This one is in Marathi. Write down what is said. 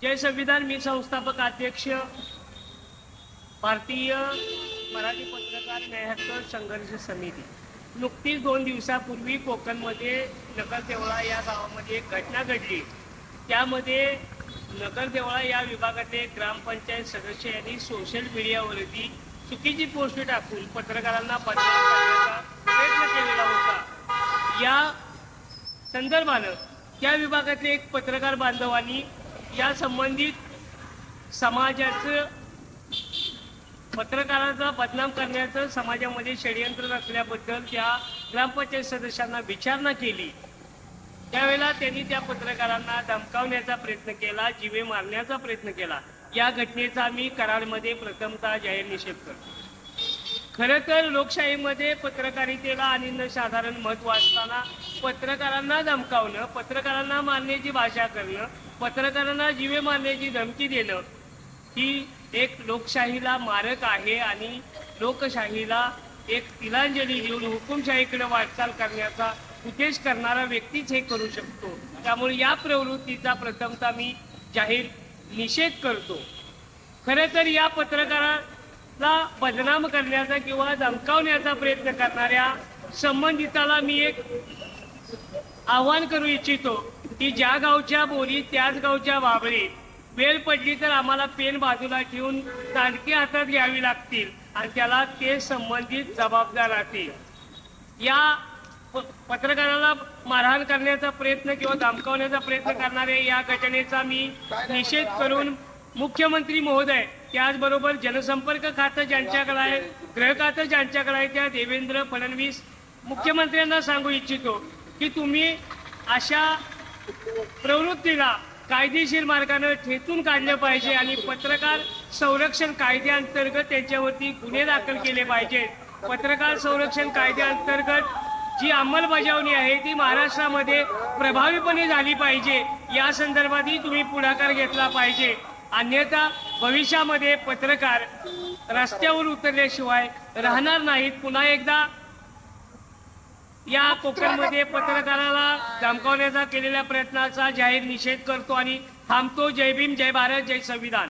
जय संविधान। मी संस्थापक अध्यक्ष भारतीय मराठी पत्रकार न्यायहक्क संघर्ष समिती। नुकतीच 2 दिवसापूर्वी कोकणमध्ये नकलदेवळा या गावामध्ये एक घटना घडली। त्यामध्ये नकलदेवळा या विभागातले ग्रामपंचायत सदस्य यांनी सोशल मीडियावरती चुकीची पोस्ट टाकून पत्रकारांना बदनाम करण्याचा प्रयत्न केलेला होता। या संदर्भानं त्या विभागातले एक पत्रकार बांधवांनी या संबंधित समाजाचं पत्रकारांचा बदनाम करण्याचं समाजामध्ये षडयंत्र रचल्याबद्दल त्या ग्रामपंचायत सदस्यांना विचारणा केली। त्यावेळेला त्यांनी त्या पत्रकारांना धमकावण्याचा प्रयत्न केला, जीवे मारण्याचा प्रयत्न केला। या घटनेचा आम्ही कराडमध्ये प्रथमतः जाहीर निषेध करतो। खरं तर लोकशाहीमध्ये पत्रकारितेला अनन्यसाधारण महत्त्व असताना पत्रकारांना धमकावणं, पत्रकारांना मारण्याची भाषा करणं, पत्रकारांना जीवे मारण्याची धमकी देणं ही एक लोकशाहीला मारक आहे आणि लोकशाहीला एक तिलांजली देऊन हुकुमशाहीकडे वाटचाल करण्याचा उद्देश करणारा व्यक्तीच हे करू शकतो। त्यामुळे या प्रवृत्तीचा प्रथमतः मी जाहीर निषेध करतो। खरं तर या पत्रकाराला बदनाम करण्याचा किंवा धमकावण्याचा प्रयत्न करणाऱ्या संबंधिताला मी एक आव्हान करू इच्छितो की ज्या गावच्या बोली त्याच गावच्या बाबळीत, वेळ पडली तर आम्हाला पेन बाजूला ठेवून दांडकी हातात घ्यावी लागतील आणि त्याला ते संबंधित जबाबदार राहतील। या पत्रकाराला मारहाण करण्याचा प्रयत्न किंवा धमकावण्याचा प्रयत्न करणाऱ्या या घटनेचा मी निषेध करून मुख्यमंत्री महोदय, त्याचबरोबर जनसंपर्क खातं ज्यांच्याकडे आहे, गृह खातं ज्यांच्याकडे आहे, त्या देवेंद्र फडणवीस मुख्यमंत्र्यांना सांगू इच्छितो की तुम्ही अशा प्रवृत्तीला कायदेशीर मार्गाने ठेचून काढलं पाहिजे आणि पत्रकार संरक्षण कायद्याअंतर्गत त्यांच्यावरती गुन्हे दाखल केले पाहिजेत। पत्रकार संरक्षण कायद्याअंतर्गत जी अंमलबजावणी आहे ती महाराष्ट्रामध्ये प्रभावीपणे झाली पाहिजे। या संदर्भातही तुम्ही पुढाकार घेतला पाहिजे, अन्यथा भविष्यामध्ये पत्रकार रस्त्यावर उतरल्याशिवाय राहणार नाहीत। पुन्हा एकदा या कोकणमध्ये पत्रकाराला धमकावण्याचा केलेल्या प्रयत्नाचा जाहीर निषेध करतो आणि थांबतो। जय भीम, जय भारत, जय संविधान।